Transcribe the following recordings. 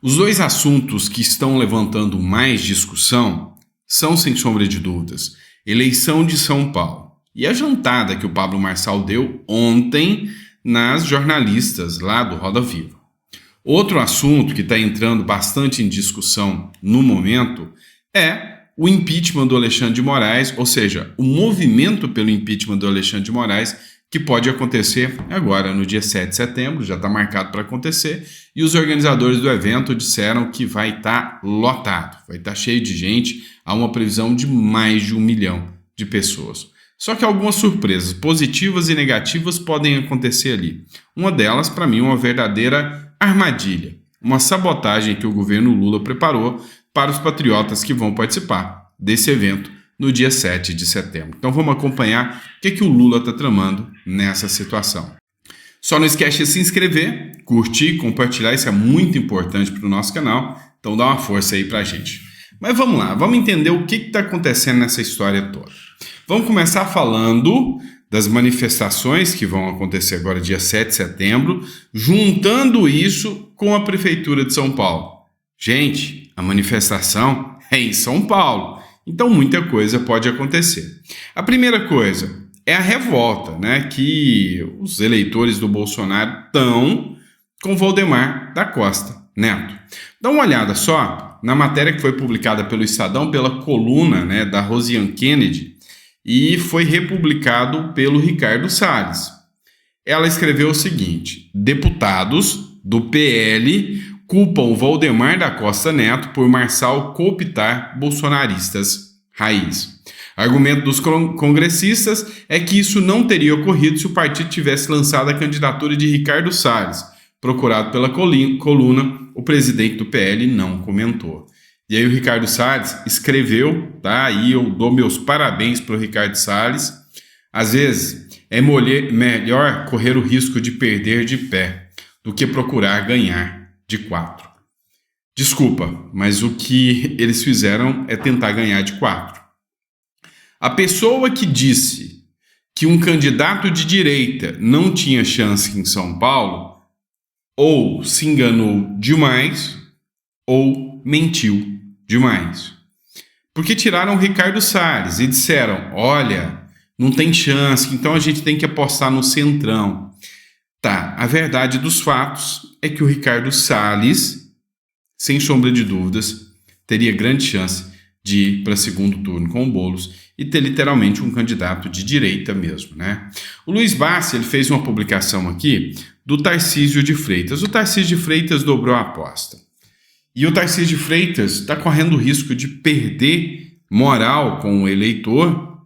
Os dois assuntos que estão levantando mais discussão são, sem sombra de dúvidas, eleição de São Paulo e a jantada que o Pablo Marçal deu ontem nas jornalistas lá do Roda Viva. Outro assunto que está entrando bastante em discussão no momento é o impeachment do Alexandre de Moraes, ou seja, o movimento pelo impeachment do Alexandre de Moraes, que pode acontecer agora no dia 7 de setembro, já está marcado para acontecer, e os organizadores do evento disseram que vai estar lotado, vai estar cheio de gente, há uma previsão de mais de 1 milhão de pessoas. Só que algumas surpresas positivas e negativas podem acontecer ali. Uma delas, para mim, uma verdadeira armadilha, uma sabotagem que o governo Lula preparou para os patriotas que vão participar desse evento no dia 7 de setembro. Então vamos acompanhar o que o Lula está tramando nessa situação. Só não esquece de se inscrever, curtir, compartilhar, isso é muito importante para o nosso canal, então dá uma força aí para a gente. Mas vamos lá, vamos entender o que está acontecendo nessa história toda. Vamos começar falando das manifestações que vão acontecer agora dia 7 de setembro, juntando isso com a Prefeitura de São Paulo. Gente, a manifestação é em São Paulo, então muita coisa pode acontecer. A primeira coisa é a revolta, né, que os eleitores do Bolsonaro estão com Valdemar da Costa Neto. Dá uma olhada só na matéria que foi publicada pelo Estadão, pela coluna, né, da Rosiane Kennedy, e foi republicado pelo Ricardo Salles. Ela escreveu o seguinte: deputados do PL culpam Valdemar da Costa Neto por Marçal cooptar bolsonaristas raiz. Argumento dos congressistas é que isso não teria ocorrido se o partido tivesse lançado a candidatura de Ricardo Salles. Procurado pela coluna, o presidente do PL não comentou. E aí o Ricardo Salles escreveu, tá? E eu dou meus parabéns para o Ricardo Salles. Às vezes é melhor correr o risco de perder de pé do que procurar ganhar de 4. Desculpa, mas o que eles fizeram é tentar ganhar de 4. A pessoa que disse que um candidato de direita não tinha chance em São Paulo ou se enganou demais ou mentiu demais. Porque tiraram o Ricardo Salles e disseram: olha, não tem chance, então a gente tem que apostar no Centrão. Tá, a verdade dos fatos é que o Ricardo Salles, sem sombra de dúvidas, teria grande chance de ir para segundo turno com o Boulos e ter literalmente um candidato de direita mesmo, né? O Luiz Bassi, ele fez uma publicação aqui do Tarcísio de Freitas. O Tarcísio de Freitas dobrou a aposta. E o Tarcísio de Freitas está correndo o risco de perder moral com o eleitor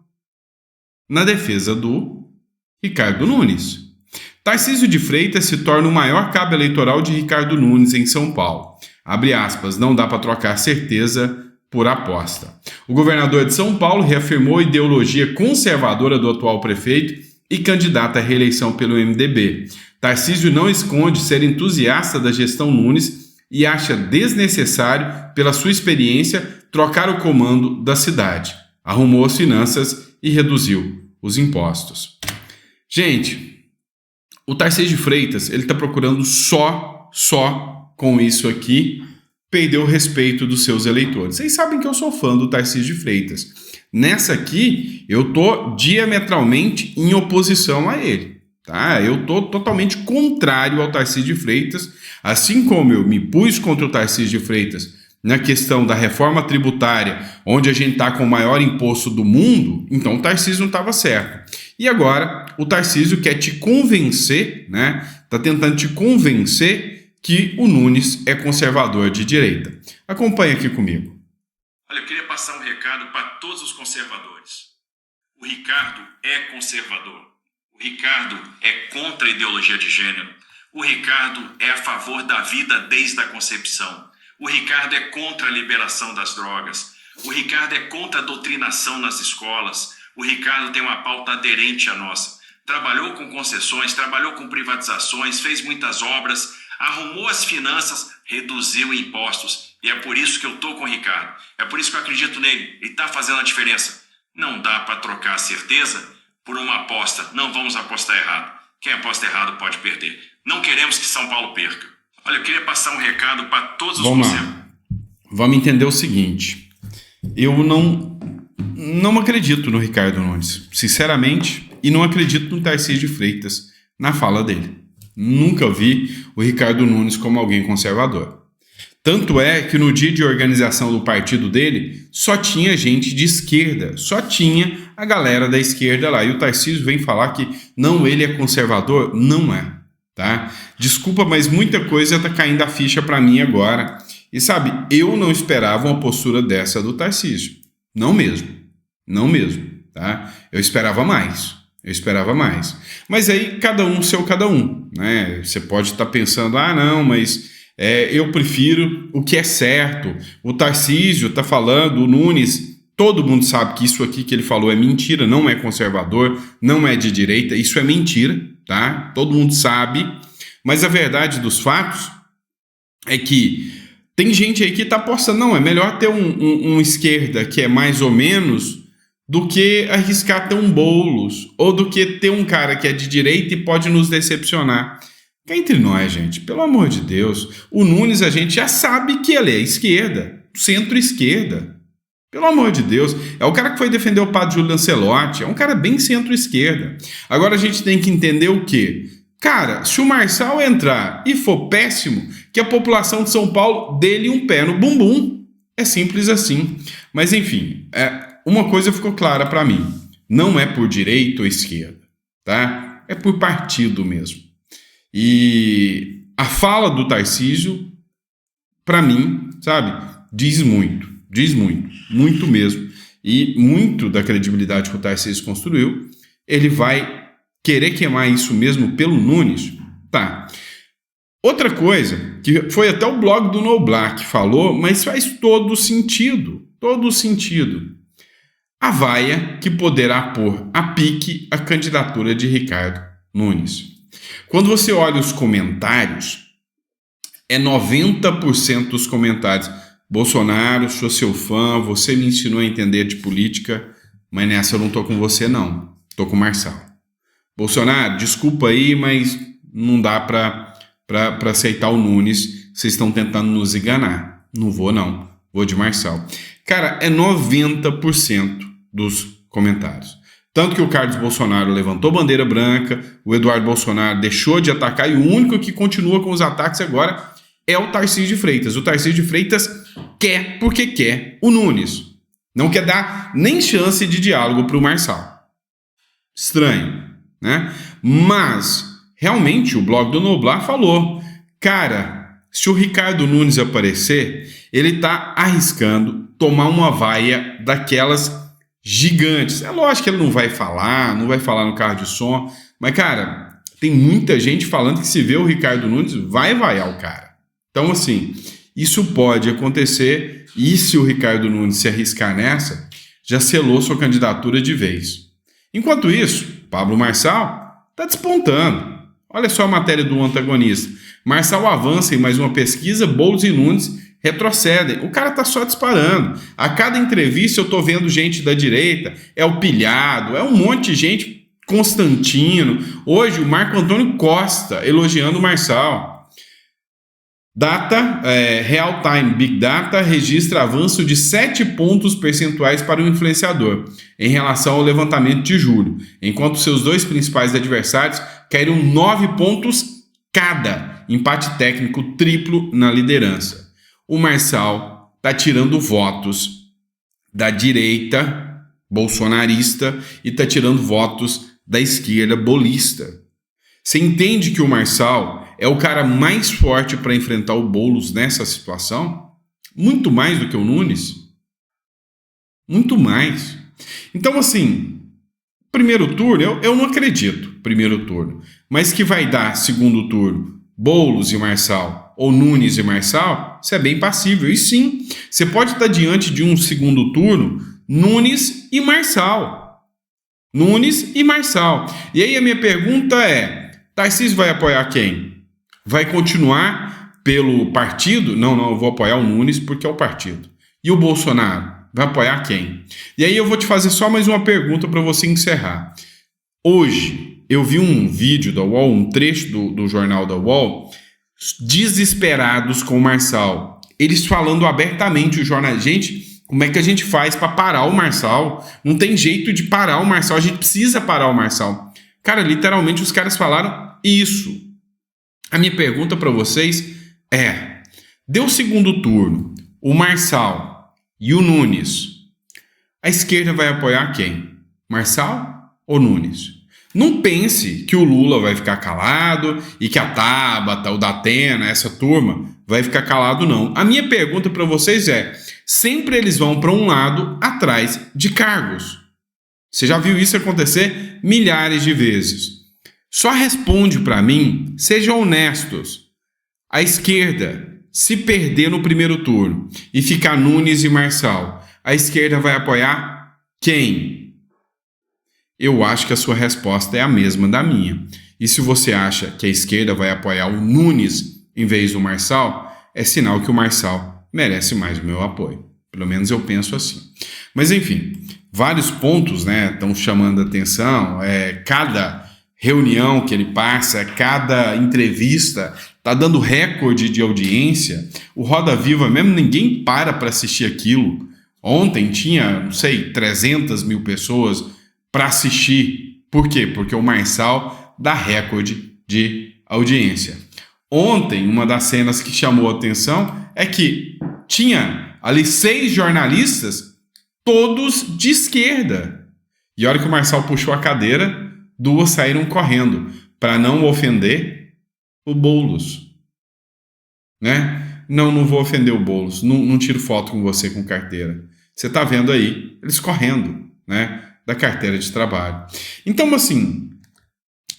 na defesa do Ricardo Nunes. Tarcísio de Freitas se torna o maior cabo eleitoral de Ricardo Nunes em São Paulo. Abre aspas, não dá para trocar certeza por aposta. O governador de São Paulo reafirmou a ideologia conservadora do atual prefeito e candidato à reeleição pelo MDB. Tarcísio não esconde ser entusiasta da gestão Nunes e acha desnecessário, pela sua experiência, trocar o comando da cidade. Arrumou as finanças e reduziu os impostos. Gente, o Tarcísio de Freitas, ele está procurando só com isso aqui, perder o respeito dos seus eleitores. Vocês sabem que eu sou fã do Tarcísio de Freitas. Nessa aqui, eu tô diametralmente em oposição a ele. Tá? Eu tô totalmente contrário ao Tarcísio de Freitas, assim como eu me pus contra o Tarcísio de Freitas na questão da reforma tributária, onde a gente está com o maior imposto do mundo, então o Tarcísio não estava certo. E agora o Tarcísio quer te convencer, né? Está tentando te convencer que o Nunes é conservador de direita. Acompanha aqui comigo. Olha, eu queria passar um recado para todos os conservadores. O Ricardo é conservador. O Ricardo é contra a ideologia de gênero. O Ricardo é a favor da vida desde a concepção. O Ricardo é contra a liberação das drogas. O Ricardo é contra a doutrinação nas escolas. O Ricardo tem uma pauta aderente à nossa. Trabalhou com concessões, trabalhou com privatizações, fez muitas obras, arrumou as finanças, reduziu impostos. E é por isso que eu estou com o Ricardo. É por isso que eu acredito nele. Ele está fazendo a diferença. Não dá para trocar a certeza por uma aposta. Não vamos apostar errado. Quem aposta errado pode perder. Não queremos que São Paulo perca. Olha, eu queria passar um recado para todos os Vamos conservadores. lá. Vamos entender o seguinte. Eu não acredito no Ricardo Nunes, sinceramente, e não acredito no Tarcísio de Freitas na fala dele. Nunca vi o Ricardo Nunes como alguém conservador. Tanto é que no dia de organização do partido dele, só tinha gente de esquerda, só tinha a galera da esquerda lá. E o Tarcísio vem falar que não, ele é conservador. Não é, tá? Desculpa, mas muita coisa tá caindo a ficha para mim agora. E sabe, eu não esperava uma postura dessa do Tarcísio. Não mesmo, tá? Eu esperava mais. Mas aí, cada um seu cada um, né? Você pode estar pensando, não, mas eu prefiro o que é certo. O Tarcísio está falando, o Nunes, todo mundo sabe que isso aqui que ele falou é mentira, não é conservador, não é de direita, isso é mentira, tá? Todo mundo sabe. Mas a verdade dos fatos é que tem gente aí que está apostando, não, é melhor ter um esquerda que é mais ou menos do que arriscar ter um Boulos, ou do que ter um cara que é de direita e pode nos decepcionar. Cá entre nós, gente, pelo amor de Deus, o Nunes a gente já sabe que ele é esquerda, centro-esquerda. Pelo amor de Deus, é o cara que foi defender o padre Júlio Lancelotti, é um cara bem centro-esquerda. Agora a gente tem que entender o quê? Cara, se o Marçal entrar e for péssimo, que a população de São Paulo dê-lhe um pé no bumbum. É simples assim. Mas enfim, uma coisa ficou clara para mim. Não é por direita ou esquerda, tá? É por partido mesmo. E a fala do Tarcísio, para mim, sabe, diz muito mesmo. E muito da credibilidade que o Tarcísio construiu, ele vai querer queimar isso mesmo pelo Nunes? Tá. Outra coisa, que foi até o blog do Noblar que falou, mas faz todo sentido. A vaia que poderá pôr a pique a candidatura de Ricardo Nunes. Quando você olha os comentários, é 90% dos comentários. Bolsonaro, sou seu fã, você me ensinou a entender de política, mas nessa eu não tô com você não, tô com o Marçal. Bolsonaro, desculpa aí, mas não dá para aceitar o Nunes, vocês estão tentando nos enganar. Não vou não, vou de Marçal. Cara, é 90% dos comentários. Tanto que o Carlos Bolsonaro levantou bandeira branca, o Eduardo Bolsonaro deixou de atacar e o único que continua com os ataques agora é o Tarcísio de Freitas. O Tarcísio de Freitas quer porque quer o Nunes. Não quer dar nem chance de diálogo para o Marçal. Estranho, né? Mas, realmente, o blog do Noblar falou, cara, se o Ricardo Nunes aparecer, ele está arriscando tomar uma vaia daquelas gigantes. É lógico que ele não vai falar no carro de som, mas, cara, tem muita gente falando que se vê o Ricardo Nunes, vai vaiar o cara. Então, assim, isso pode acontecer e se o Ricardo Nunes se arriscar nessa, já selou sua candidatura de vez. Enquanto isso, Pablo Marçal está despontando. Olha só a matéria do antagonista. Marçal avança em mais uma pesquisa, Boulos e Nunes retrocedem. O cara tá só disparando. A cada entrevista eu tô vendo gente da direita, é o Pilhado, é um monte de gente, Constantino. Hoje o Marco Antônio Costa elogiando o Marçal. Real Time Big Data registra avanço de 7 pontos percentuais para o influenciador em relação ao levantamento de julho, enquanto seus dois principais adversários caíram 9 pontos cada, empate técnico triplo na liderança. O Marçal está tirando votos da direita bolsonarista e está tirando votos da esquerda bolista. Você entende que o Marçal é o cara mais forte para enfrentar o Boulos nessa situação? Muito mais do que o Nunes? Muito mais. Então, assim, primeiro turno, eu não acredito, primeiro turno. Mas que vai dar segundo turno Boulos e Marçal, ou Nunes e Marçal, isso é bem passível. E sim, você pode estar diante de um segundo turno Nunes e Marçal. E aí a minha pergunta é, Tarcísio vai apoiar quem? Vai continuar pelo partido? Não, eu vou apoiar o Nunes porque é o partido. E o Bolsonaro? Vai apoiar quem? E aí eu vou te fazer só mais uma pergunta para você encerrar. Hoje eu vi um vídeo da UOL, um trecho do jornal da UOL, desesperados com o Marçal. Eles falando abertamente, o jornal, gente, como é que a gente faz para parar o Marçal? Não tem jeito de parar o Marçal, a gente precisa parar o Marçal. Cara, literalmente os caras falaram isso. A minha pergunta para vocês é: deu o segundo turno, o Marçal e o Nunes, a esquerda vai apoiar quem? Marçal ou Nunes? Não pense que o Lula vai ficar calado e que a Tabata, o Datena, essa turma vai ficar calado, não. A minha pergunta para vocês é: sempre eles vão para um lado atrás de cargos. Você já viu isso acontecer milhares de vezes. Só responde para mim, sejam honestos. A esquerda, se perder no primeiro turno e ficar Nunes e Marçal, a esquerda vai apoiar quem? Eu acho que a sua resposta é a mesma da minha. E se você acha que a esquerda vai apoiar o Nunes em vez do Marçal, é sinal que o Marçal merece mais o meu apoio. Pelo menos eu penso assim. Mas enfim, vários pontos, né, estão chamando a atenção. Cada reunião que ele passa, cada entrevista está dando recorde de audiência. O Roda Viva mesmo, ninguém para assistir aquilo. Ontem tinha, não sei, 300 mil pessoas para assistir. Por quê? Porque o Marçal dá recorde de audiência. Ontem, uma das cenas que chamou a atenção é que tinha ali 6 jornalistas, todos de esquerda. E a hora que o Marçal puxou a cadeira, 2 saíram correndo para não ofender o Boulos. Né? Não vou ofender o Boulos. Não tiro foto com você com carteira. Você está vendo aí eles correndo, né, da carteira de trabalho. Então, assim,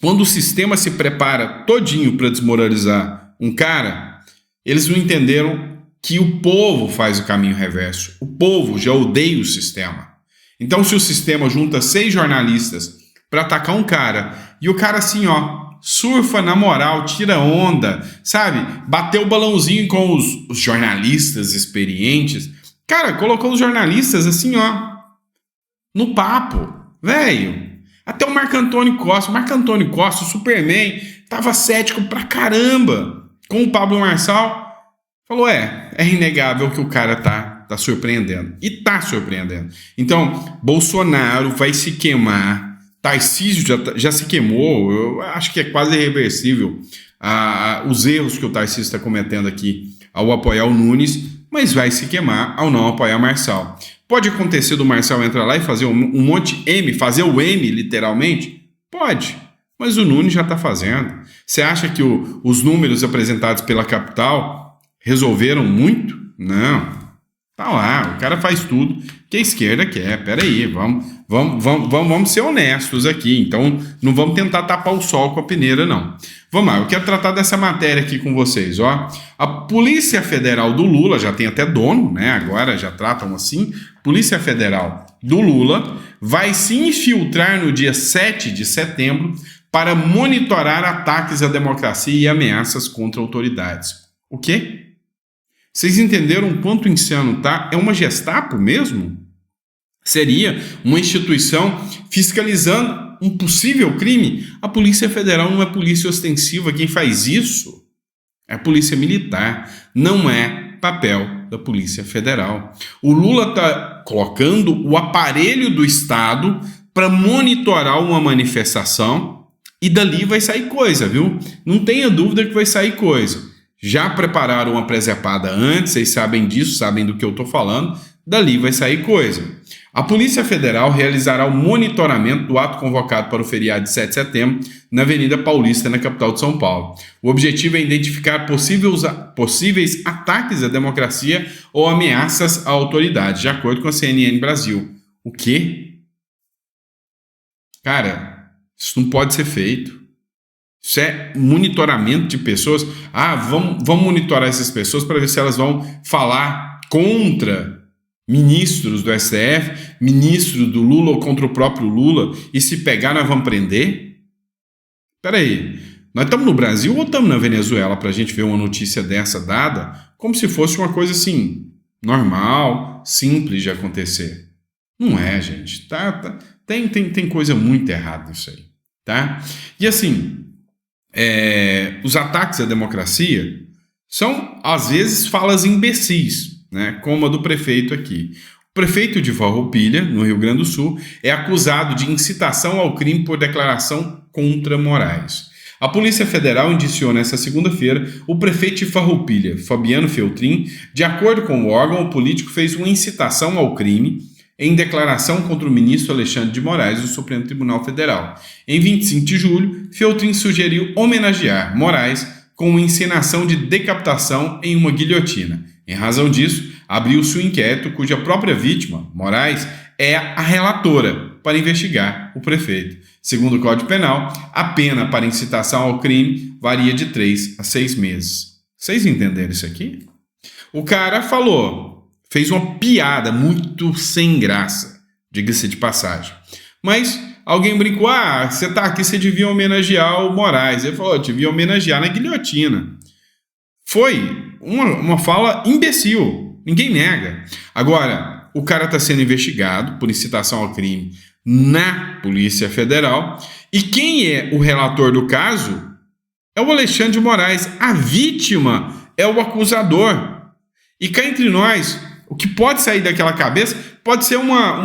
quando o sistema se prepara todinho para desmoralizar um cara, eles não entenderam que o povo faz o caminho reverso. O povo já odeia o sistema. Então, se o sistema junta 6 jornalistas para atacar um cara, e o cara assim, ó, surfa na moral, tira onda, sabe? Bateu o balãozinho com os jornalistas experientes. Cara, colocou os jornalistas assim, ó, no papo, velho. Até o Marco Antônio Costa, o Superman, tava cético pra caramba com o Pablo Marçal. Falou, é inegável que o cara tá surpreendendo. E tá surpreendendo. Então, Bolsonaro vai se queimar. Tarcísio já se queimou. Eu acho que é quase irreversível os erros que o Tarcísio está cometendo aqui ao apoiar o Nunes, mas vai se queimar ao não apoiar Marçal. Pode acontecer do Marçal entrar lá e fazer um monte M, fazer o M, literalmente? Pode, mas o Nunes já está fazendo. Você acha que os números apresentados pela capital resolveram muito? Não. Tá lá, o cara faz tudo que a esquerda quer. Peraí, vamos ser honestos aqui. Então, não vamos tentar tapar o sol com a peneira, não. Vamos lá, eu quero tratar dessa matéria aqui com vocês, ó. A Polícia Federal do Lula, já tem até dono, né? Agora já tratam assim. Polícia Federal do Lula vai se infiltrar no dia 7 de setembro para monitorar ataques à democracia e ameaças contra autoridades. O quê? Vocês entenderam o quanto insano tá? É uma Gestapo mesmo? Seria uma instituição fiscalizando um possível crime? A Polícia Federal não é polícia ostensiva. Quem faz isso é a Polícia Militar. Não é papel da Polícia Federal. O Lula está colocando o aparelho do Estado para monitorar uma manifestação e dali vai sair coisa, viu? Não tenha dúvida que vai sair coisa. Já prepararam uma presepada antes, vocês sabem disso, sabem do que eu estou falando, dali vai sair coisa. A Polícia Federal realizará o monitoramento do ato convocado para o feriado de 7 de setembro na Avenida Paulista, na capital de São Paulo. O objetivo é identificar possíveis ataques à democracia ou ameaças à autoridade, de acordo com a CNN Brasil. O quê? Cara, isso não pode ser feito. Isso é monitoramento de pessoas. Vamos monitorar essas pessoas para ver se elas vão falar contra ministros do STF, ministros do Lula ou contra o próprio Lula, e se pegar nós vamos prender? Espera aí, nós estamos no Brasil ou estamos na Venezuela para a gente ver uma notícia dessa dada como se fosse uma coisa assim, normal, simples de acontecer? Não é, gente. Tem coisa muito errada nisso aí, tá? E assim, os ataques à democracia são, às vezes, falas imbecis, né? Como a do prefeito aqui. O prefeito de Farroupilha, no Rio Grande do Sul, é acusado de incitação ao crime por declaração contra Moraes. A Polícia Federal indiciou nesta segunda-feira o prefeito de Farroupilha, Fabiano Feltrin. De acordo com o órgão, o político fez uma incitação ao crime em declaração contra o ministro Alexandre de Moraes do Supremo Tribunal Federal. Em 25 de julho, Feltrin sugeriu homenagear Moraes com uma encenação de decapitação em uma guilhotina. Em razão disso, abriu-se um inquérito cuja própria vítima, Moraes, é a relatora para investigar o prefeito. Segundo o Código Penal, a pena para incitação ao crime varia de 3 a 6 meses. Vocês entenderam isso aqui? O cara fez uma piada muito sem graça, diga-se de passagem. Mas alguém brincou, você tá aqui, você devia homenagear o Moraes. Ele falou, eu devia homenagear na guilhotina. Foi uma fala imbecil, ninguém nega. Agora, o cara está sendo investigado por incitação ao crime na Polícia Federal, e quem é o relator do caso é o Alexandre de Moraes. A vítima é o acusador. E cá entre nós, o que pode sair daquela cabeça pode ser uma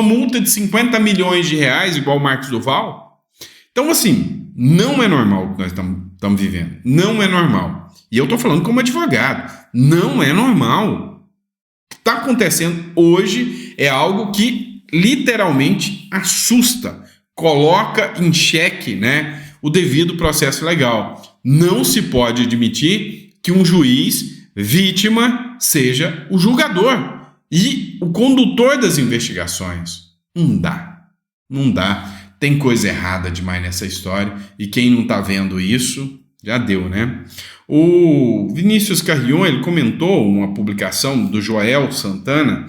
multa de 50 milhões de reais, igual o Marcos Duval. Então, assim, não é normal o que nós estamos vivendo. Não é normal. E eu estou falando como advogado. Não é normal. O que está acontecendo hoje é algo que literalmente assusta, coloca em xeque, né, o devido processo legal. Não se pode admitir que um juiz vítima seja o julgador e o condutor das investigações. Não dá. Tem coisa errada demais nessa história, e quem não está vendo isso, já deu, né? O Vinícius Carrion, ele comentou uma publicação do Joel Santana,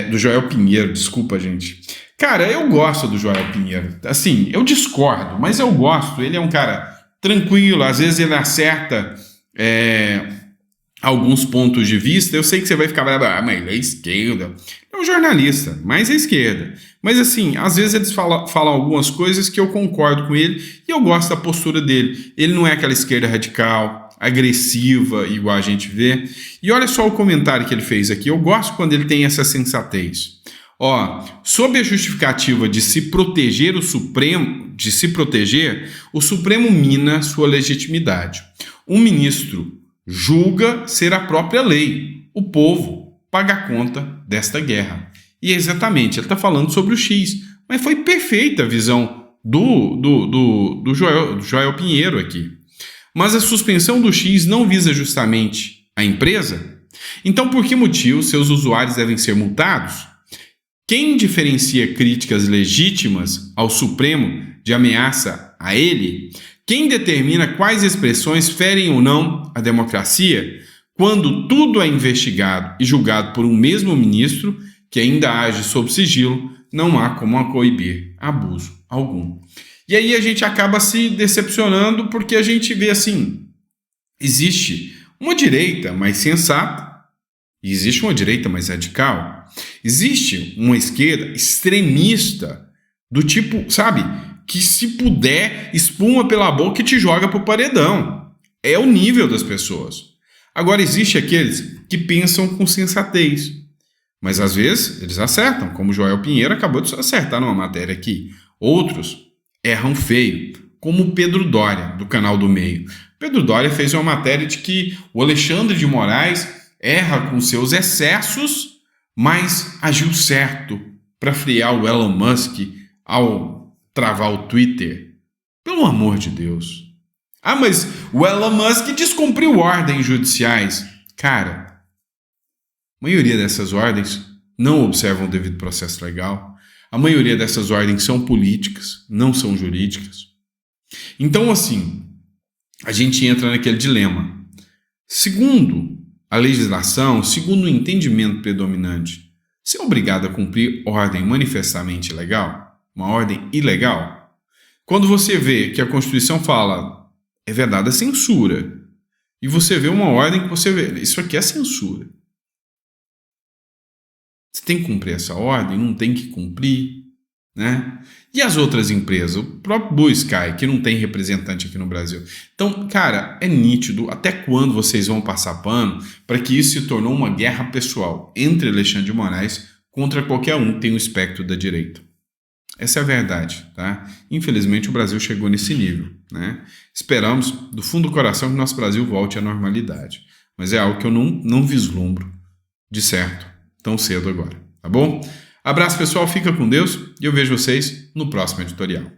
do Joel Pinheiro, desculpa, gente. Cara, eu gosto do Joel Pinheiro. Assim, eu discordo, mas eu gosto. Ele é um cara tranquilo, às vezes ele acerta alguns pontos de vista. Eu sei que você vai ficar bravo, mas ele é esquerda. É um jornalista, mas é esquerda. Mas assim, às vezes eles falam algumas coisas que eu concordo com ele e eu gosto da postura dele. Ele não é aquela esquerda radical, agressiva, igual a gente vê. E olha só o comentário que ele fez aqui. Eu gosto quando ele tem essa sensatez. Sob a justificativa de se proteger, o Supremo mina sua legitimidade. Um ministro julga ser a própria lei. O povo paga a conta desta guerra. E exatamente, ele está falando sobre o X. Mas foi perfeita a visão do Joel Pinheiro aqui. Mas a suspensão do X não visa justamente a empresa? Então, por que motivo seus usuários devem ser multados? Quem diferencia críticas legítimas ao Supremo de ameaça a ele? Quem determina quais expressões ferem ou não a democracia? Quando tudo é investigado e julgado por um mesmo ministro que ainda age sob sigilo, não há como coibir abuso algum. E aí a gente acaba se decepcionando porque a gente vê assim, existe uma direita mais sensata, e existe uma direita mais radical, existe uma esquerda extremista, do tipo, sabe, que se puder, espuma pela boca e te joga pro paredão. É o nível das pessoas. Agora, existe aqueles que pensam com sensatez, mas às vezes eles acertam, como o Joel Pinheiro acabou de acertar numa matéria aqui. Outros erram feio, como o Pedro Doria, do Canal do Meio. Pedro Doria fez uma matéria de que o Alexandre de Moraes erra com seus excessos, mas agiu certo para frear o Elon Musk ao travar o Twitter. Pelo amor de Deus. Mas o Elon Musk descumpriu ordens judiciais. Cara, a maioria dessas ordens não observam o devido processo legal. A maioria dessas ordens são políticas, não são jurídicas. Então, assim, a gente entra naquele dilema. Segundo a legislação, segundo o entendimento predominante, você é obrigado a cumprir ordem manifestamente ilegal? Uma ordem ilegal? Quando você vê que a Constituição fala, é vedada a censura, e você vê uma ordem que você vê, isso aqui é censura. Você tem que cumprir essa ordem? Não tem que cumprir? né? E as outras empresas? O próprio Blue Sky, que não tem representante aqui no Brasil. Então, cara, é nítido até quando vocês vão passar pano para que isso se tornou uma guerra pessoal entre Alexandre de Moraes contra qualquer um que tem o espectro da direita. Essa é a verdade, tá? Infelizmente o Brasil chegou nesse nível, né? Esperamos, do fundo do coração, que o nosso Brasil volte à normalidade. Mas é algo que eu não vislumbro de certo tão cedo agora, tá bom? Abraço, pessoal, fica com Deus e eu vejo vocês no próximo editorial.